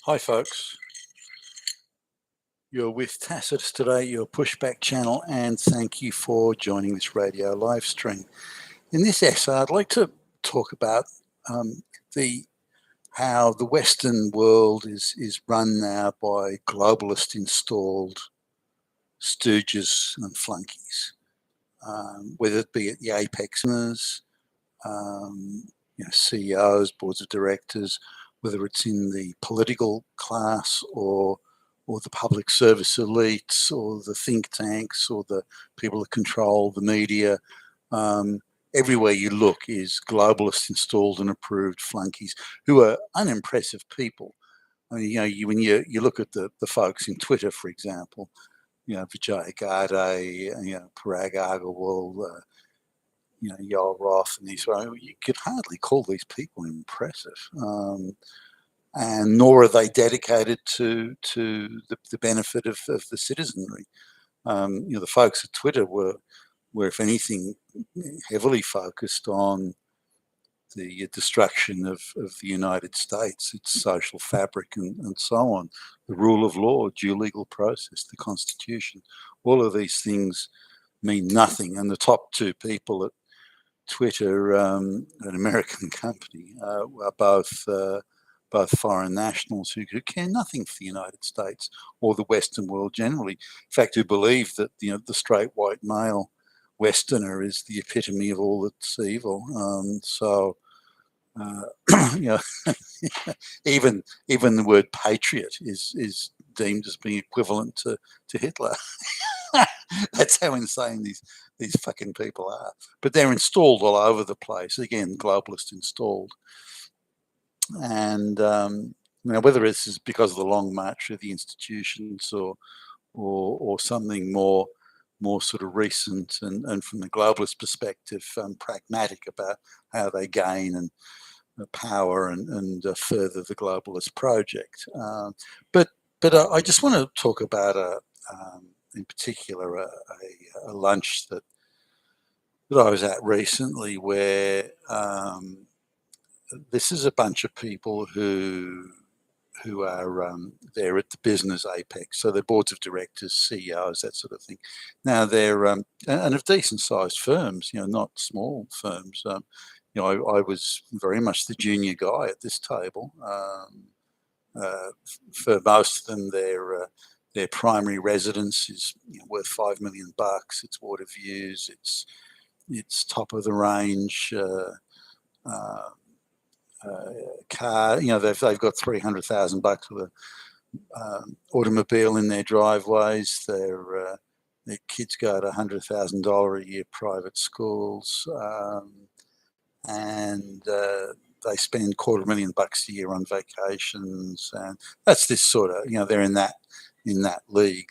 Hi folks, you're with Tacitus today, your pushback channel, and thank you for joining this radio live stream. In this essay, I'd like to talk about the how the Western world is run now by globalist installed stooges and flunkies, whether it be at the apex owners, CEOs, boards of directors, whether it's in the political class or the public service elites or the think tanks or the people that control the media. Everywhere you look is globalist installed and approved flunkies who are unimpressive people. I mean, when you look at the folks in Twitter, for example, Vijay Gade, Parag Agarwal, Yoel Roth, and these, you could hardly call these people impressive. And nor are they dedicated to the benefit of the citizenry. The folks at Twitter were, if anything, heavily focused on the destruction of the United States, its social fabric, and so on. The rule of law, due legal process, the Constitution, all of these things mean nothing. And the top two people at Twitter, an American company, are both foreign nationals who care nothing for the United States or the Western world generally. In fact, who believe that the straight white male Westerner is the epitome of all that's evil. Even the word patriot is deemed as being equivalent to Hitler. That's how insane these fucking people are. But they're installed all over the place. Again, globalist installed. And whether this is because of the long march of the institutions or something more sort of recent and from the globalist perspective, pragmatic about how they gain and power and further the globalist project. But I just want to talk about in particular a lunch that I was at recently, where this is a bunch of people who are there at the business apex, so they're boards of directors, CEOs, that sort of thing. Now they're and of decent sized firms, not small firms. I was very much the junior guy at this table. For most of them, their primary residence is worth $5 million. It's water views. It's top of the range. Car, they've got $300,000 with an automobile in their driveways. Their kids go to $100,000 a year private schools, and they spend $250,000 a year on vacations, and that's this sort of they're in that league.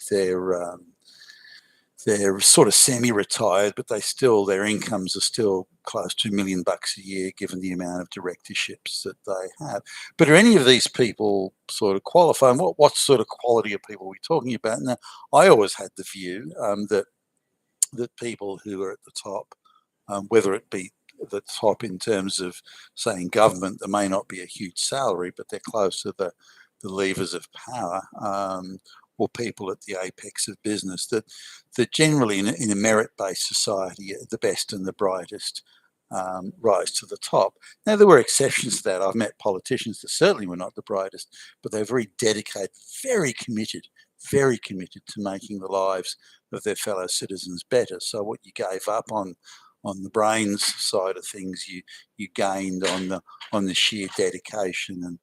They're sort of semi-retired, but their incomes are still close to $1 million a year, given the amount of directorships that they have. But are any of these people sort of qualify? And what sort of quality of people are we talking about? Now, I always had the view that people who are at the top, whether it be the top in terms of, say, in government, there may not be a huge salary, but they're close to the levers of power, or people at the apex of business, that generally in a merit-based society, the best and the brightest rise to the top. Now, there were exceptions to that. I've met politicians that certainly were not the brightest, but they're very dedicated, very committed to making the lives of their fellow citizens better. So what you gave up on the brains side of things, you gained on the sheer dedication and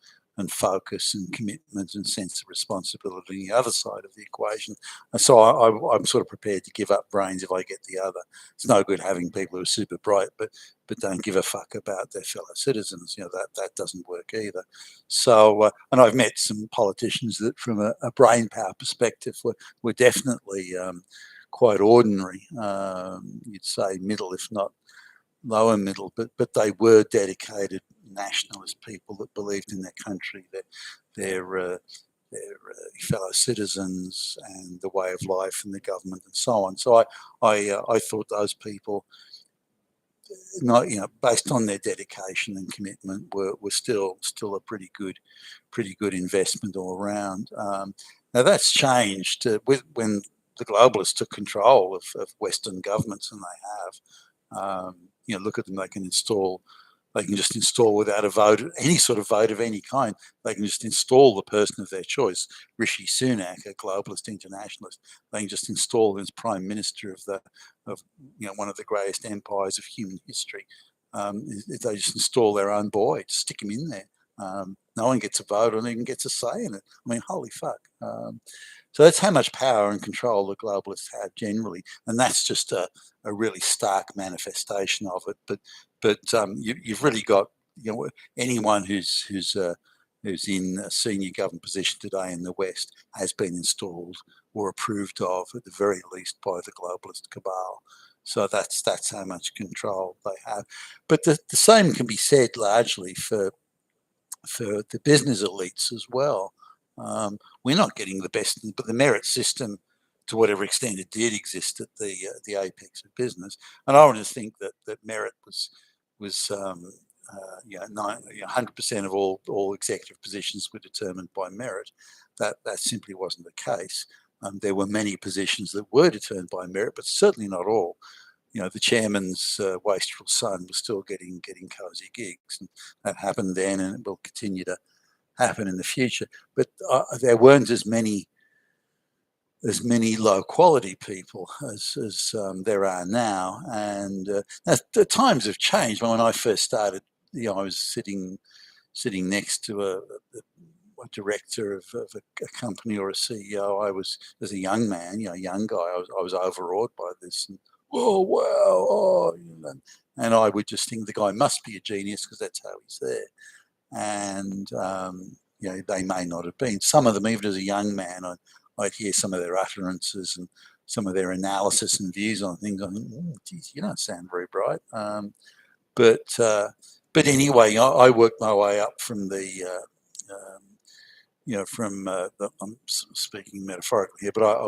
focus and commitment and sense of responsibility on the other side of the equation. And so I'm sort of prepared to give up brains if I get the other. It's no good having people who are super bright but don't give a fuck about their fellow citizens. That doesn't work either. So and I've met some politicians that from a brain power perspective were definitely quite ordinary. You'd say middle, if not lower middle, but they were dedicated nationalist people that believed in their country, their fellow citizens, and the way of life and the government and so on. So I thought those people, not, based on their dedication and commitment, were still a pretty good investment all around. Now that's changed when the globalists took control of Western governments, and they have. Look at them; they can just install without a vote, any sort of vote of any kind. They can just install the person of their choice. Rishi Sunak, a globalist internationalist, they can just install him as prime minister of one of the greatest empires of human history. They just install their own boy, stick him in there. No one gets a vote or even gets a say in it. I mean, holy fuck. So that's how much power and control the globalists have generally, and that's just a really stark manifestation of it. But you've really got anyone who's in a senior government position today in the West has been installed or approved of, at the very least, by the globalist cabal. So that's how much control they have. But the same can be said largely for the business elites as well. We're not getting the best, but the merit system, to whatever extent it did exist at the apex of business, and I want to think that merit was 100% of all executive positions were determined by merit. That simply wasn't the case. There were many positions that were determined by merit, but certainly not all. The chairman's wastrel son was still getting cosy gigs, and that happened then, and it will continue to happen in the future. But there weren't as many low quality people as there are now, and the times have changed. When I first started, I was sitting next to a director of a company or a CEO. I was, as a young man, young guy, I was overawed by this. And, oh wow, and I would just think the guy must be a genius because that's how he's there. And they may not have been. Some of them, even as a young man, I'd hear some of their utterances and some of their analysis and views on things. I think, geez, you don't sound very bright. But anyway, I worked my way up from I'm speaking metaphorically here, but I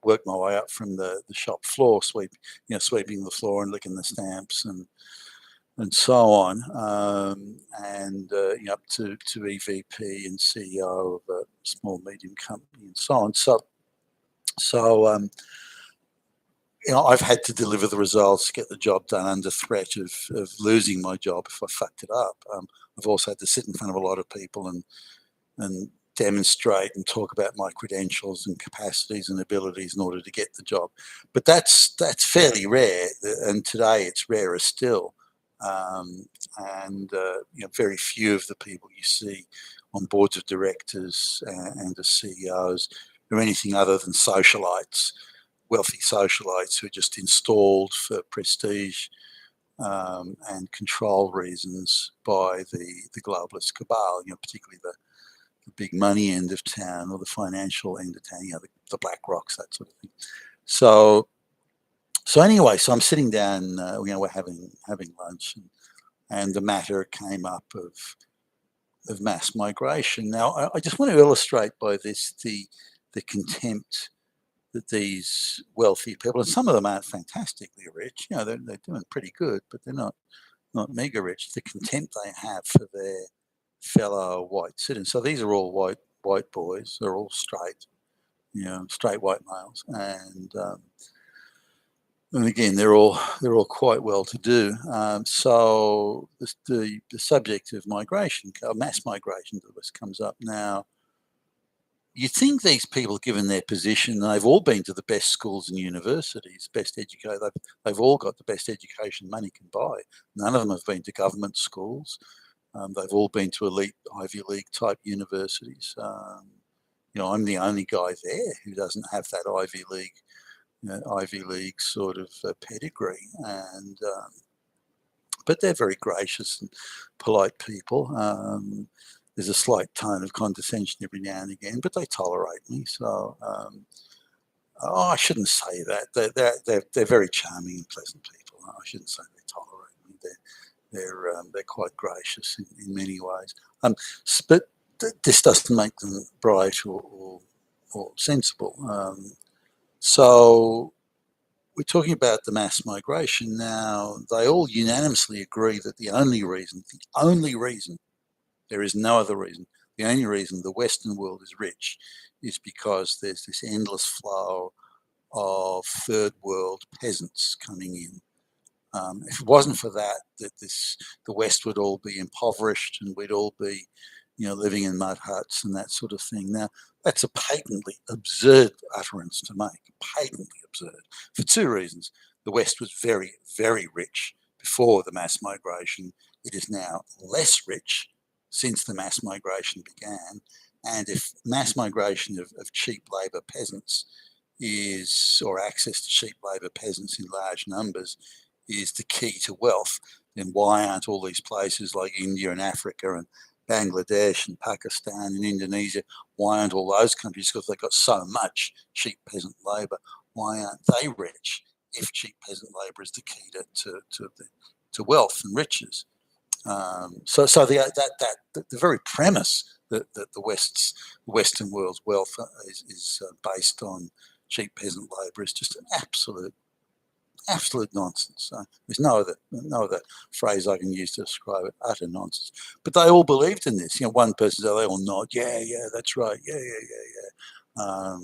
worked my way up from the shop floor, sweeping the floor and licking the stamps and so on, and up to EVP and CEO of a small medium company and so on. So I've had to deliver the results, get the job done under threat of losing my job if I fucked it up. I've also had to sit in front of a lot of people and demonstrate and talk about my credentials and capacities and abilities in order to get the job. But that's fairly rare, and today it's rarer still. Very few of the people you see on boards of directors and as CEOs are anything other than socialites, wealthy socialites who are just installed for prestige and control reasons by the globalist cabal, particularly the big money end of town or the financial end of town, the Black Rocks, that sort of thing. So anyway, so I'm sitting down, we're having lunch, and the matter came up of mass migration. Now, I just want to illustrate by this the contempt that these wealthy people, and some of them aren't fantastically rich, they're doing pretty good, but they're not mega rich. The contempt they have for their fellow white citizens. So these are all white boys. They're all straight, straight white males, and again, they're all quite well to do. So the subject of migration, mass migration to the West, comes up now. You think these people, given their position, they've all been to the best schools and universities, best educated. They've all got the best education money can buy. None of them have been to government schools. They've all been to elite Ivy League type universities. I'm the only guy there who doesn't have that Ivy League sort of pedigree, and but they're very gracious and polite people. There's a slight tone of condescension every now and again, but they tolerate me. So I shouldn't say that. They're very charming and pleasant people. I shouldn't say they tolerate me. They're quite gracious in many ways. But this doesn't make them bright or sensible. So we're talking about the mass migration now. They all unanimously agree that the only reason, there is no other reason, the only reason the Western world is rich is because there's this endless flow of third world peasants coming in. If it wasn't for that, the West would all be impoverished and we'd all be, living in mud huts and that sort of thing. Now, that's a patently absurd utterance to make, patently absurd, for two reasons. The West was very, very rich before the mass migration. It is now less rich since the mass migration began. And if mass migration of cheap labour peasants or access to cheap labour peasants in large numbers is the key to wealth, then why aren't all these places like India and Africa and Bangladesh and Pakistan and Indonesia, why aren't all those countries, because they've got so much cheap peasant labour, why aren't they rich if cheap peasant labour is the key to wealth and riches? So the very premise that the Western world's wealth is based on cheap peasant labour is just an absolute nonsense. There's no other phrase I can use to describe it. Utter nonsense. But they all believed in this. One person said, they all nod. Yeah, that's right. Yeah.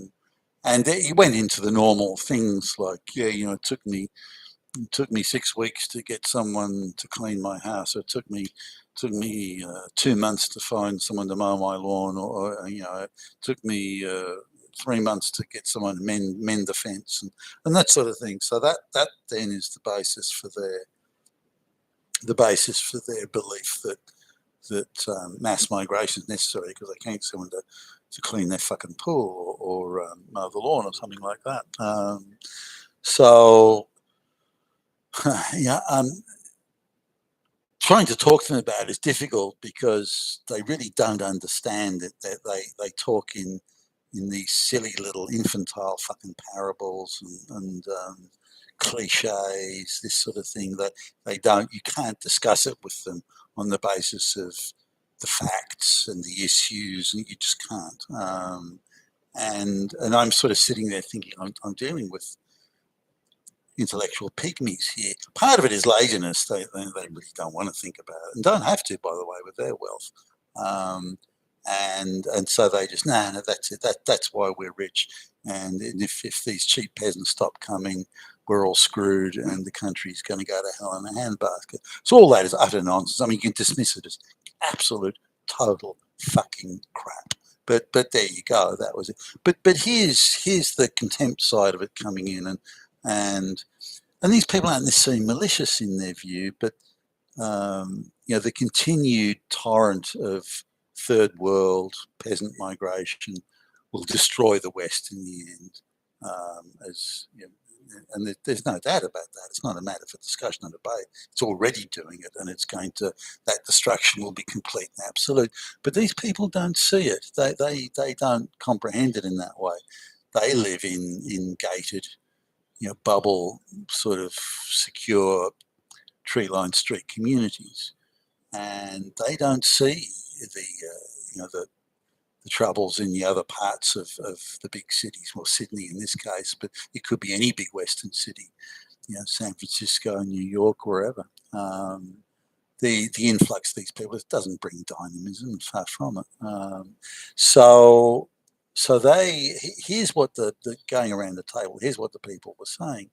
And he went into the normal things like, it took me 6 weeks to get someone to clean my house. Or it took me 2 months to find someone to mow my lawn, or it took me 3 months to get someone to mend the fence and that sort of thing. So that then is the basis for their belief that mass migration is necessary because they can't get someone to clean their fucking pool or mow the lawn or something like that. So trying to talk to them about it is difficult because they really don't understand it. They talk in these silly little infantile fucking parables and cliches, this sort of thing that you can't discuss it with them on the basis of the facts and the issues, and you just can't. And I'm sort of sitting there thinking, I'm dealing with intellectual pygmies here. Part of it is laziness. They really don't want to think about it and don't have to, by the way, with their wealth. And so they just, no, that's it. That's why we're rich. And if these cheap peasants stop coming, we're all screwed and the country's going to go to hell in a handbasket. So all that is utter nonsense. I mean, you can dismiss it as absolute, total fucking crap. But there you go. That was it. But here's the contempt side of it coming in, and these people aren't necessarily malicious in their view, but the continued torrent of third world peasant migration will destroy the West in the end. And there's no doubt about that. It's not a matter for discussion and debate. It's already doing it, and that destruction will be complete and absolute. But these people don't see it. They don't comprehend it in that way. They live in gated, bubble sort of secure tree-lined street communities, and they don't see the troubles in the other parts of the big cities. Well, Sydney in this case, but it could be any big Western city, San Francisco, New York, wherever. The influx of these people, it doesn't bring dynamism, far from it. So here's what the going around the table, here's what the people were saying.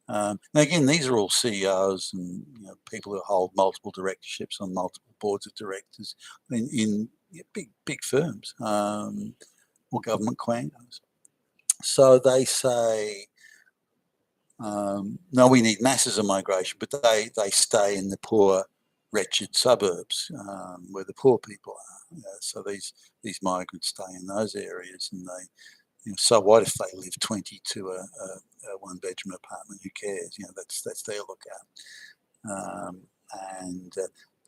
Now again, these are all CEOs and people who hold multiple directorships on multiple boards of directors in big firms or government quangos. So they say, no, we need masses of migration, but they stay in the poor, wretched suburbs where the poor people are. So these migrants stay in those areas, and they. So what if they live 20 to a one-bedroom apartment? Who cares? That's their lookout.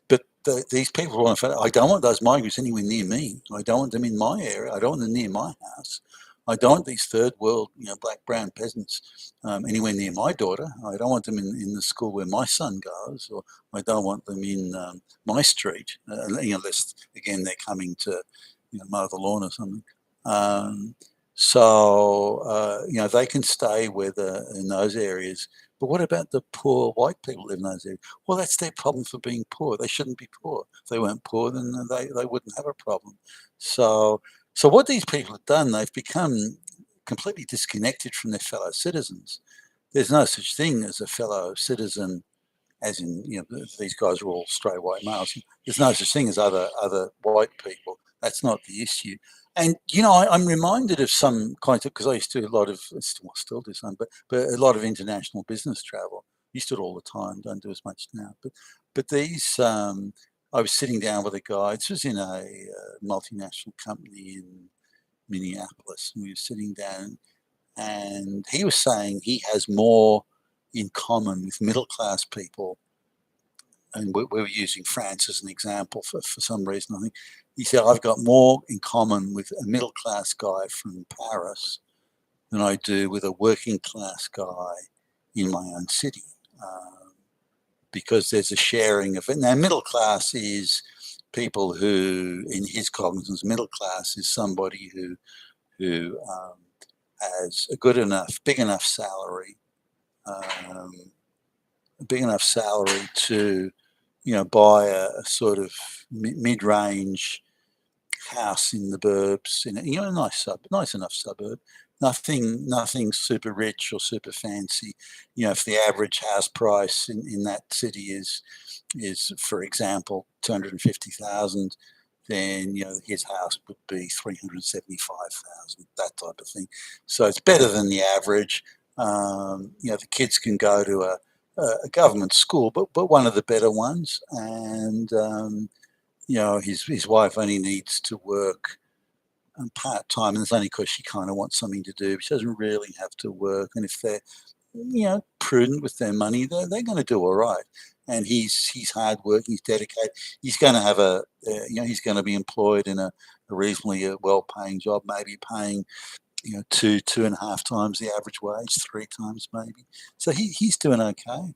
But these people want to. I don't want those migrants anywhere near me. I don't want them in my area. I don't want them near my house. I don't want these third world, black, brown peasants anywhere near my daughter. I don't want them in the school where my son goes, or I don't want them in my street, unless again they're coming to mow the lawn or something. So, they can stay in those areas. But what about the poor white people who live in those areas? Well, that's their problem for being poor. They shouldn't be poor. If they weren't poor, then they wouldn't have a problem. So, so what these people have done, they've become completely disconnected from their fellow citizens. There's no such thing as a fellow citizen, as in, these guys are all straight white males. There's no such thing as other white people. That's not the issue. And I'm reminded of some kind of, because I used to do a lot of, still do some, but a lot of international business travel. Used to do it all the time. Don't do as much now. But these, I was sitting down with a guy. This was in a multinational company in Minneapolis. And we were sitting down, and he was saying he has more in common with middle class people, and we were using France as an example for some reason. I think he said, I've got more in common with a middle class guy from Paris than I do with a working class guy in my own city, because there's a sharing of it. Now, middle class is people who, in his cognizance, middle class is somebody who has a big enough salary, um, to buy a sort of mid-range house in the burbs, in a nice enough suburb. Nothing super rich or super fancy. If the average house price in that city is, for example, 250,000, then his house would be 375,000, that type of thing. So it's better than the average. The kids can go to a government school, but one of the better ones, and his wife only needs to work part time, and it's only because she kind of wants something to do. She doesn't really have to work, and if they're prudent with their money, they're going to do all right. And he's hard working, he's dedicated. He's going to have he's going to be employed in a reasonably well paying job, maybe paying 2.5 times the average wage, 3 times maybe. So he's doing okay.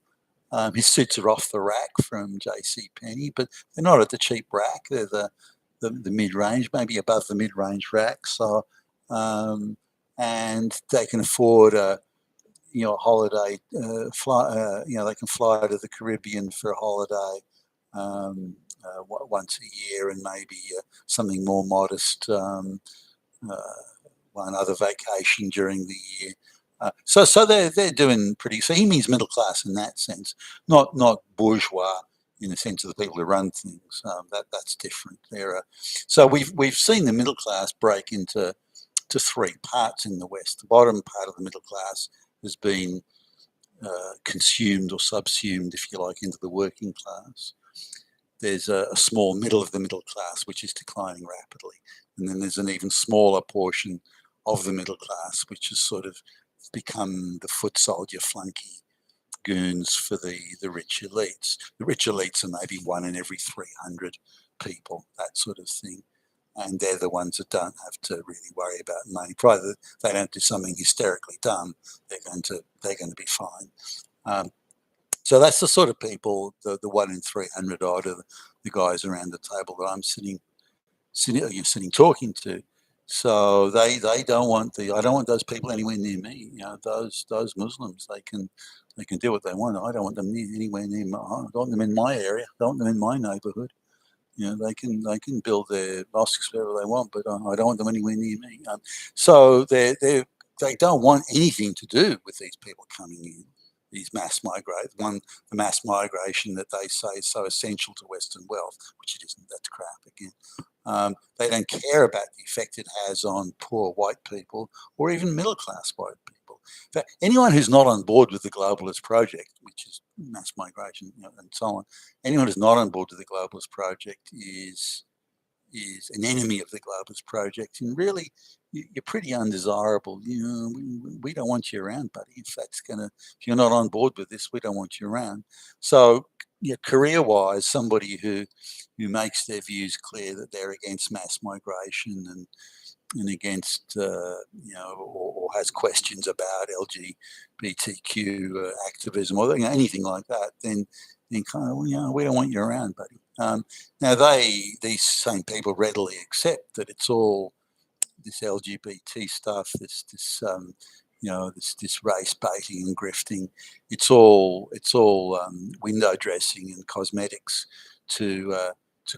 His suits are off the rack from J.C. Penney, but they're not at the cheap rack. They're the mid-range, maybe above the mid-range rack. So, and they can afford a holiday fly. They can fly to the Caribbean for a holiday once a year, and maybe something more modest, one other vacation during the year. So they're doing pretty. So he means middle class in that sense, not bourgeois in the sense of the people who run things. That's different. So we've seen the middle class break into 3 parts in the West. The bottom part of the middle class has been consumed or subsumed, if you like, into the working class. There's a small middle of the middle class which is declining rapidly, and then there's an even smaller portion of the middle class which has sort of become the foot soldier flunky goons for the rich elites. The rich elites are maybe 1 in every 300 people, that sort of thing. And they're the ones that don't have to really worry about money. Provided they don't do something hysterically dumb, they're going to be fine. So that's the sort of people, the 1 in 300 odd of the guys around the table that I'm sitting talking to. So they don't want I don't want those people anywhere near me. Those Muslims, they can do what they want. I don't want them anywhere near I don't want them in my area. I don't want them in my neighbourhood. They can build their mosques wherever they want, but I don't want them anywhere near me. So they don't want anything to do with these people coming in. These mass the mass migration that they say is so essential to Western wealth, which it isn't. That's crap again. They don't care about the effect it has on poor white people or even middle-class white people. In fact, anyone who's not on board with the globalist project, which is mass migration and so on, anyone who's not on board with the globalist project is an enemy of the globalist project, and really you're pretty undesirable. We don't want you around, buddy. If you're not on board with this, we don't want you around. So career-wise, somebody who makes their views clear that they're against mass migration and against or has questions about LGBTQ activism or anything like that, then kind of we don't want you around, buddy. Now these same people readily accept that it's all this LGBT stuff, this race baiting and grifting. It's all window dressing and cosmetics to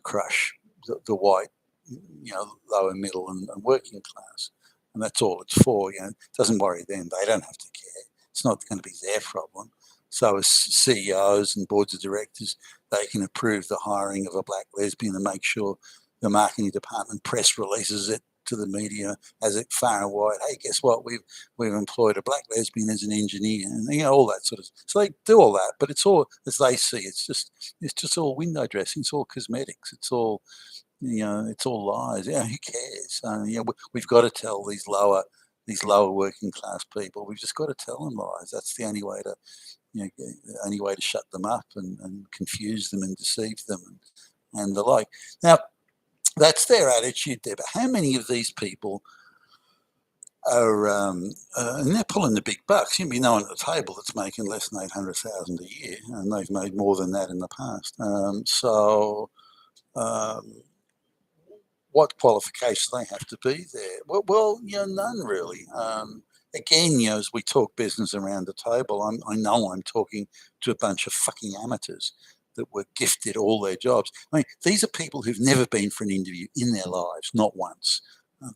crush the white, lower middle and working class, and that's all it's for. It doesn't worry them; they don't have to care. It's not going to be their problem. So as CEOs and boards of directors, they can approve the hiring of a black lesbian and make sure the marketing department press releases it to the media as it far and wide. Hey, guess what? We've employed a black lesbian as an engineer, and all that sort of. So they do all that, but it's all as they see. It's just all window dressing. It's all cosmetics. It's all lies. Who cares? We've got to tell these lower working class people. We've just got to tell them lies. That's the only way to shut them up and confuse them and deceive them and the like. Now, that's their attitude there. But how many of these people are, and they're pulling the big bucks. You'll be no one at the table that's making less than 800,000 a year, and they've made more than that in the past. What qualifications they have to be there? Well, none really. Again, as we talk business around the table, I know I'm talking to a bunch of fucking amateurs that were gifted all their jobs. I mean, these are people who've never been for an interview in their lives, not once.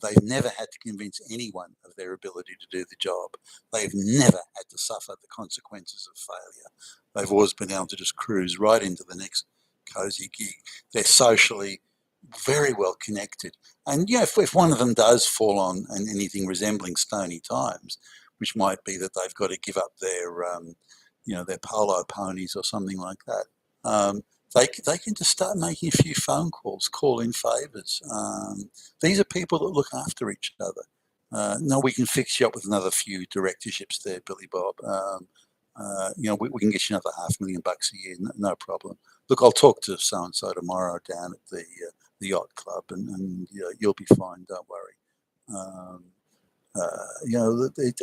They've never had to convince anyone of their ability to do the job. They've never had to suffer the consequences of failure. They've always been able to just cruise right into the next cozy gig. They're socially very well connected. And if one of them does fall on anything resembling stony times, which might be that they've got to give up their polo ponies or something like that, they can just start making a few phone calls, call in favours. These are people that look after each other. No, we can fix you up with another few directorships there, Billy Bob. We can get you another $500,000 a year, no problem. Look, I'll talk to so and so tomorrow down at the yacht club, and you'll be fine. Don't worry.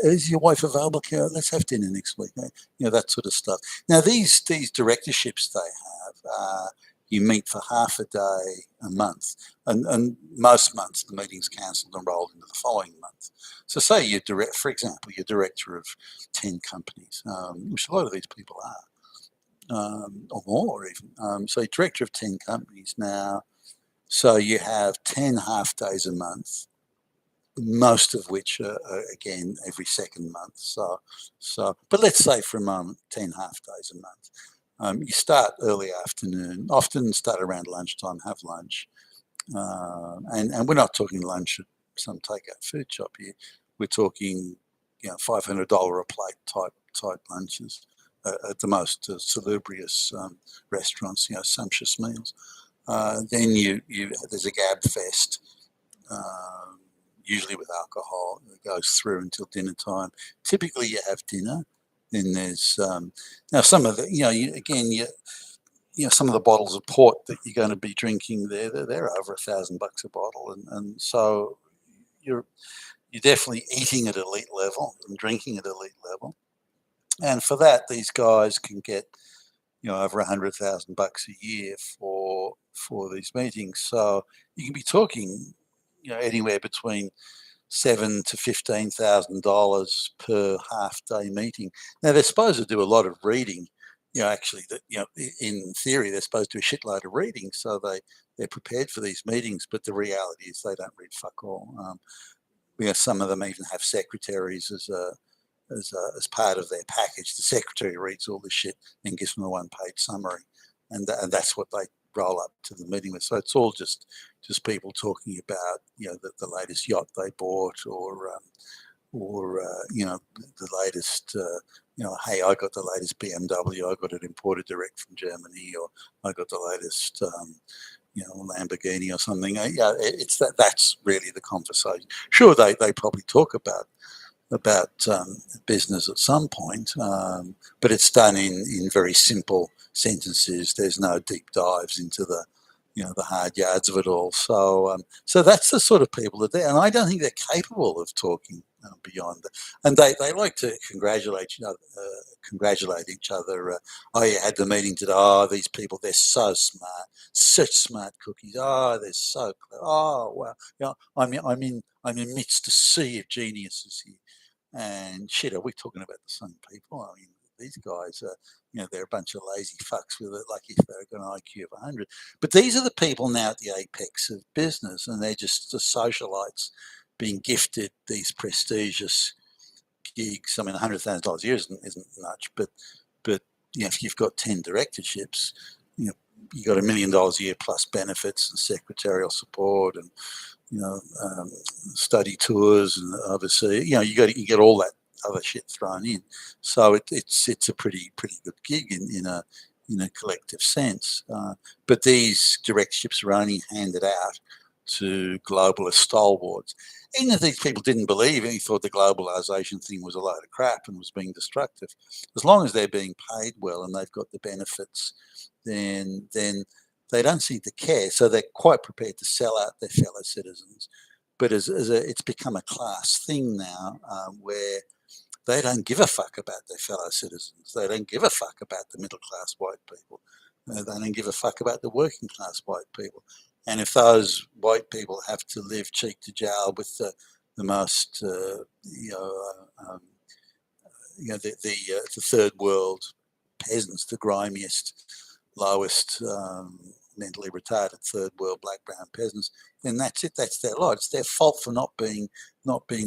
Is your wife available? Let's have dinner next week. That sort of stuff. Now, these directorships they have, you meet for half a day a month, and most months the meeting's cancelled and rolled into the following month. So, say for example, you're director of 10 companies, which a lot of these people are, or more even. So, you're director of 10 companies now. So you have 10 half days a month, most of which are again every second month. But let's say for a moment, 10 half days a month. You start early afternoon, often start around lunchtime, have lunch. And we're not talking lunch at some takeout food shop here. We're talking, $500 a plate type lunches at the most salubrious restaurants, sumptuous meals. Then there's a gab fest, usually with alcohol. It goes through until dinner time. Typically, you have dinner. Then there's now some of the some of the bottles of port that you're going to be drinking there. They're over $1,000 a bottle, and so you're definitely eating at elite level and drinking at elite level. And for that, these guys can get over $100,000 a year for these meetings. So you can be talking, anywhere between $7,000 to $15,000 per half day meeting. Now they're supposed to do a lot of reading. Actually, in theory, they're supposed to do a shitload of reading, so they're prepared for these meetings. But the reality is they don't read fuck all. Some of them even have secretaries as part of their package. The secretary reads all this shit and gives them a one-page summary, and that's what they roll up to the meeting with. So it's all just people talking about the latest yacht they bought, or the latest hey, I got the latest BMW, I got it imported direct from Germany, or I got the latest Lamborghini or something. It's that's really the conversation. Sure, they probably talk about business at some point, but it's done in very simple sentences. There's no deep dives into the the hard yards of it all. So that's the sort of people that they're, and I don't think they're capable of talking beyond it. And they like to congratulate each other. Oh, you had the meeting today. Oh, these people, they're so smart, such smart cookies. Oh, they're so clever. Oh, wow. I'm in midst a sea of geniuses here. And shit, are we talking about the same people? I mean, these guys are, they're a bunch of lazy fucks with it, like if they've got an IQ of 100. But these are the people now at the apex of business, and they're just the socialites being gifted these prestigious gigs. I mean, $100,000 a year isn't much, but if you've got 10 directorships, you got $1 million a year plus benefits and secretarial support and study tours, and obviously you get all that other shit thrown in. So it's a pretty good gig in a collective sense. But these directorships are only handed out to globalist stalwarts. Even if these people didn't believe it, he thought the globalization thing was a load of crap and was being destructive. As long as they're being paid well and they've got the benefits, then they don't seem to care. So they're quite prepared to sell out their fellow citizens. But it's become a class thing now, where they don't give a fuck about their fellow citizens. They don't give a fuck about the middle class white people. They don't give a fuck about the working class white people. And if those white people have to live cheek to jowl with the most, the third world peasants, the grimiest, lowest, mentally retarded third world black brown peasants, then that's it. That's their lot. It's their fault for not being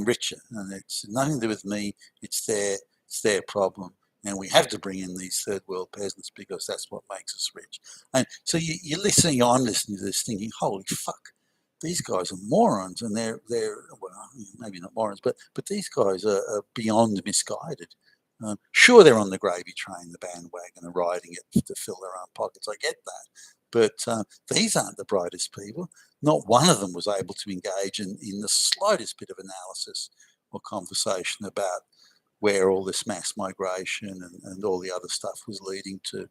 richer, and it's nothing to do with me. It's their problem, and we have to bring in these third world peasants because that's what makes us rich. And so you're listening, I'm listening to this, thinking, holy fuck, these guys are morons, and they're well, maybe not morons, but these guys are beyond misguided. Sure, they're on the gravy train, the bandwagon, and riding it to fill their own pockets. I get that. But these aren't the brightest people. Not one of them was able to engage in the slightest bit of analysis or conversation about where all this mass migration and all the other stuff was leading to.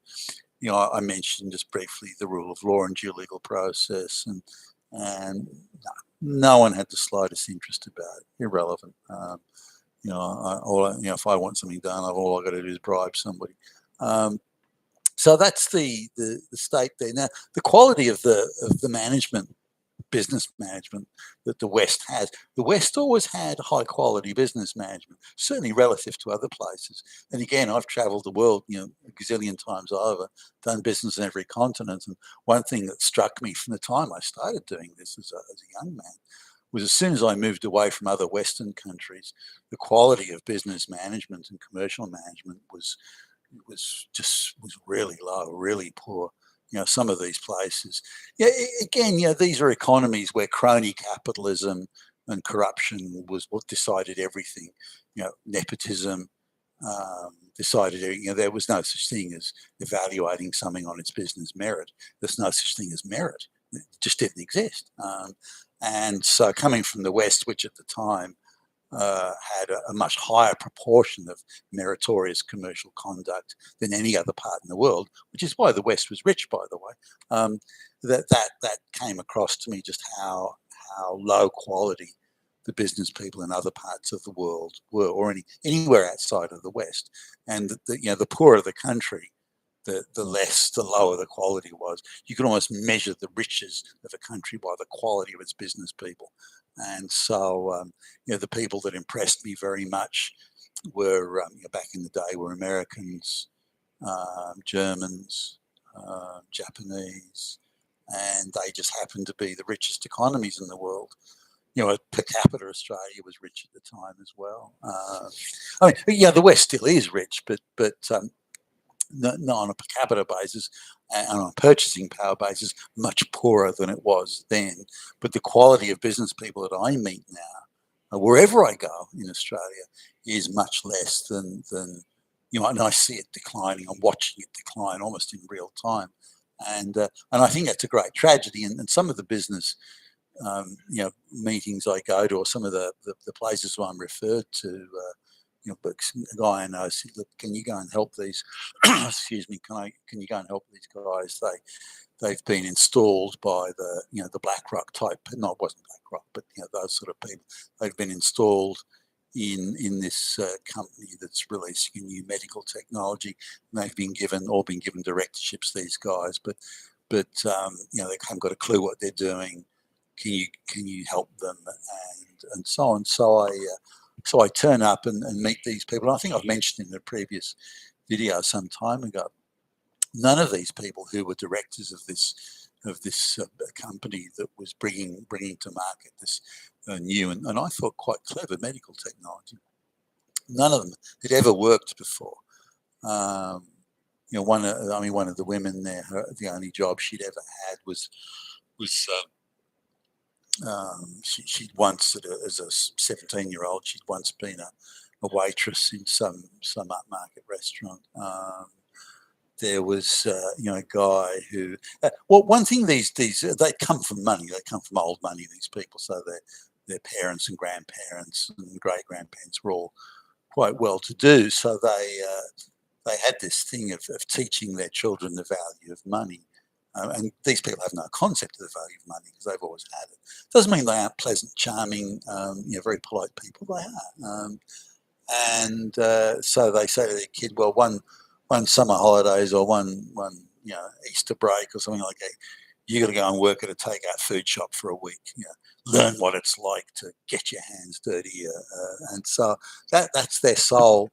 I mentioned just briefly the rule of law and due legal process, and no one had the slightest interest about it. Irrelevant. If I want something done, all I got to do is bribe somebody. So that's the state there. Now, the quality of the management, business management that the West has. The West always had high quality business management, certainly relative to other places. And again, I've traveled the world, a gazillion times over, done business in every continent. And one thing that struck me from the time I started doing this as a young man was as soon as I moved away from other Western countries, the quality of business management and commercial management was really low, really poor. Some of these places. Again, these are economies where crony capitalism and corruption was what decided everything. Nepotism decided everything. There was no such thing as evaluating something on its business merit. There's no such thing as merit. It just didn't exist. And so coming from the West, which at the time had a much higher proportion of meritorious commercial conduct than any other part in the world, which is why the West was rich, by the way. That came across to me just how low quality the business people in other parts of the world were, or anywhere outside of the West. And the poorer the country, the lower the quality was. You could almost measure the riches of a country by the quality of its business people. And so, the people that impressed me very much were, back in the day, were Americans, Germans, Japanese, and they just happened to be the richest economies in the world. Per capita, Australia was rich at the time as well. The West still is rich, but not on a per capita basis and on a purchasing power basis, much poorer than it was then. But the quality of business people that I meet now, wherever I go in Australia, is much less than and I see it declining. I'm watching it decline almost in real time, and I think that's a great tragedy. And some of the business meetings I go to, or some of the places where I'm referred to, but a guy I know said, look, can you go and help these, excuse me, can you go and help these guys? They've been installed by the BlackRock type, no, it wasn't BlackRock, but those sort of people. They've been installed in this company that's releasing a new medical technology, and they've been given directorships. These guys, but they haven't got a clue what they're doing. Can you help them and so on? So I turn up and meet these people. And I think I've mentioned in a previous video some time ago. None of these people who were directors of this company that was bringing to market this new and I thought quite clever medical technology. None of them had ever worked before. One of the women there, the only job she'd ever had was she'd once, as a 17-year-old, she'd once been a waitress in some upmarket restaurant. There was, a guy who, one thing they come from money. They come from old money, these people. So their parents and grandparents and great-grandparents were all quite well-to-do. So they had this thing of teaching their children the value of money. And these people have no concept of the value of money because they've always had it. Doesn't mean they aren't pleasant, charming, very polite people. They are. So they say to their kid, well, one summer holidays or one Easter break or something like that, you got to go and work at a takeout food shop for a week. Learn what it's like to get your hands dirty, and so that's their sole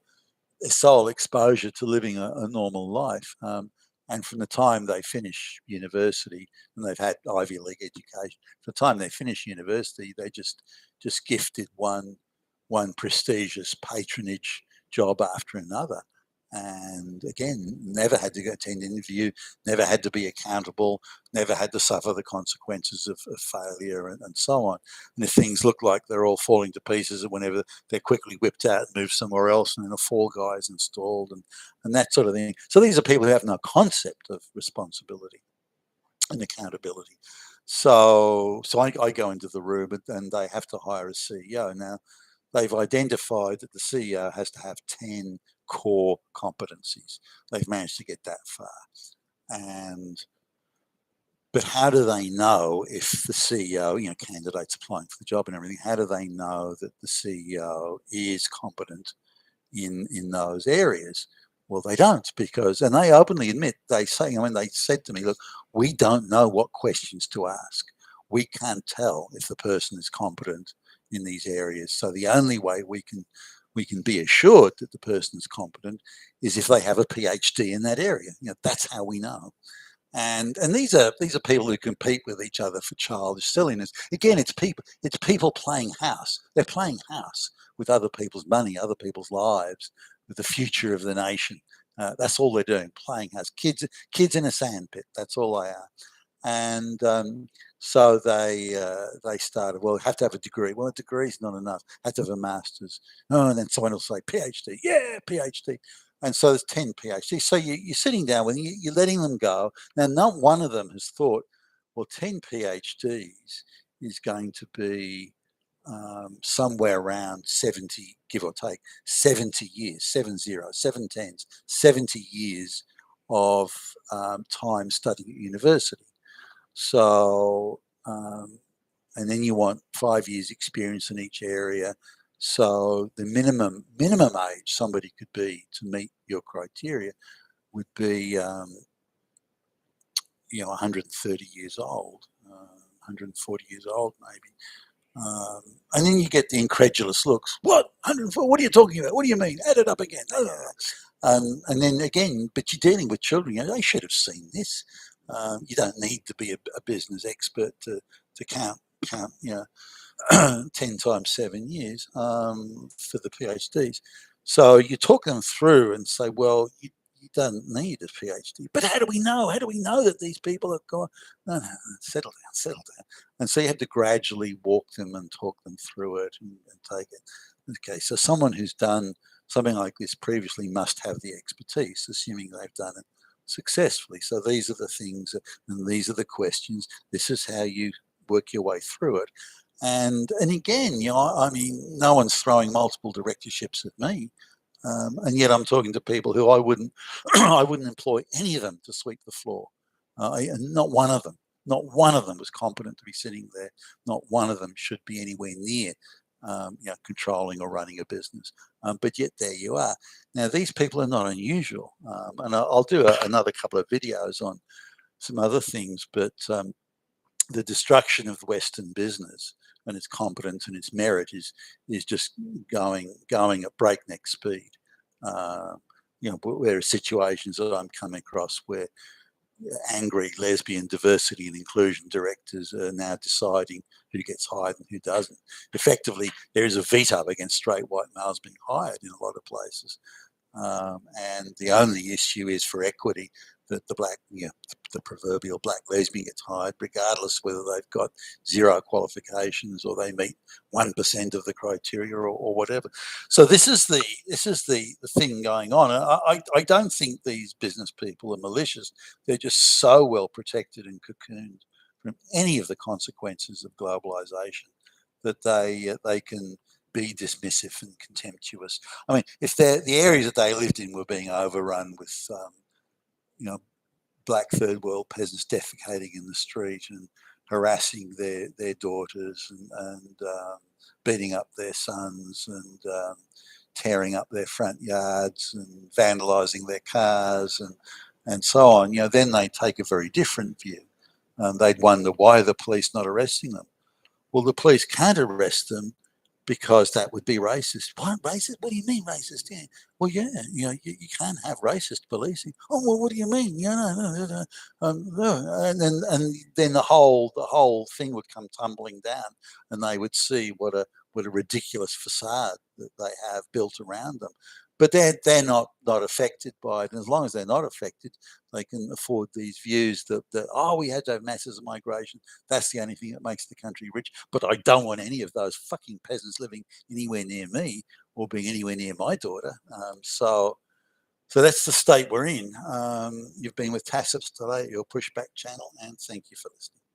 exposure to living a normal life. And from the time they finish university, and they've had Ivy League education, from the time they finish university, they just gifted one prestigious patronage job after another. And again, never had to go attend an interview, never had to be accountable, never had to suffer the consequences of failure and so on. And if things look like they're all falling to pieces, whenever they're quickly whipped out and moved somewhere else, and then a fall guy is installed and that sort of thing. So these are people who have no concept of responsibility and accountability. So I go into the room and they have to hire a CEO. Now, they've identified that the CEO has to have 10 core competencies. They've managed to get that far. But how do they know if the CEO, candidates applying for the job and everything, how do they know that the CEO is competent in those areas? Well, they don't, and they openly admit, they say, they said to me, look, we don't know what questions to ask. We can't tell if the person is competent in these areas. So the only way we can be assured that the person is competent is if they have a PhD in that area. That's how we know. And these are people who compete with each other for childish silliness. Again, it's people playing house. They're playing house with other people's money, other people's lives, with the future of the nation. That's all they're doing, playing house. Kids in a sandpit. That's all they are. And so they started, well, have to have a degree. Well, a degree is not enough. Have to have a master's. Oh, and then someone will say, PhD. Yeah, PhD. And so there's 10 PhDs. So you're sitting down with them, you're letting them go. Now, not one of them has thought, well, 10 PhDs is going to be somewhere around 70, give or take, 70 years, 70 years of time studying at university. So, and then you want 5 years experience in each area. So the minimum age somebody could be to meet your criteria would be, 130 years old, 140 years old, maybe. And then you get the incredulous looks. What? 104? What are you talking about? What do you mean? Add it up again. And then again, but you're dealing with children. They should have seen this. You don't need to be a business expert to count 10 times 7 years for the PhDs. So you talk them through and say, well, you don't need a PhD. But how do we know? How do we know that these people have gone? No, settle down. And so you have to gradually walk them and talk them through it and take it. Okay, so someone who's done something like this previously must have the expertise, assuming they've done it successfully. So these are the things and these are the questions. This is how you work your way through it. And again, no one's throwing multiple directorships at me. And yet I'm talking to people who I wouldn't I wouldn't employ any of them to sweep the floor. And not one of them. Not one of them was competent to be sitting there. Not one of them should be anywhere near, controlling or running a business. But yet there you are. Now these people are not unusual, and I'll do another couple of videos on some other things. But the destruction of Western business and its competence and its merit is just going at breakneck speed. Uh, there are situations that I'm coming across where angry lesbian diversity and inclusion directors are now deciding who gets hired and who doesn't. Effectively, there is a veto against straight white males being hired in a lot of places. And the only issue is for equity that the proverbial black lesbian gets hired, regardless whether they've got zero qualifications or they meet 1% of the criteria or whatever. So this is the thing going on. I don't think these business people are malicious. They're just so well protected and cocooned from any of the consequences of globalization that they can be dismissive and contemptuous. I mean, if the areas that they lived in were being overrun with, black third world peasants defecating in the street and harassing their daughters and beating up their sons and tearing up their front yards and vandalising their cars and so on, then they take a very different view. They'd wonder why are the police not arresting them. Well, the police can't arrest them because that would be racist. What racist? What do you mean racist? Yeah. Well, yeah, you can't have racist policing. Oh, well, what do you mean? No. And then the whole thing would come tumbling down, and they would see what a ridiculous facade that they have built around them. But they're not affected by it. And as long as they're not affected, they can afford these views that we had to have masses of migration. That's the only thing that makes the country rich. But I don't want any of those fucking peasants living anywhere near me or being anywhere near my daughter. So that's the state we're in. You've been with Tassets today, your pushback channel, and thank you for listening.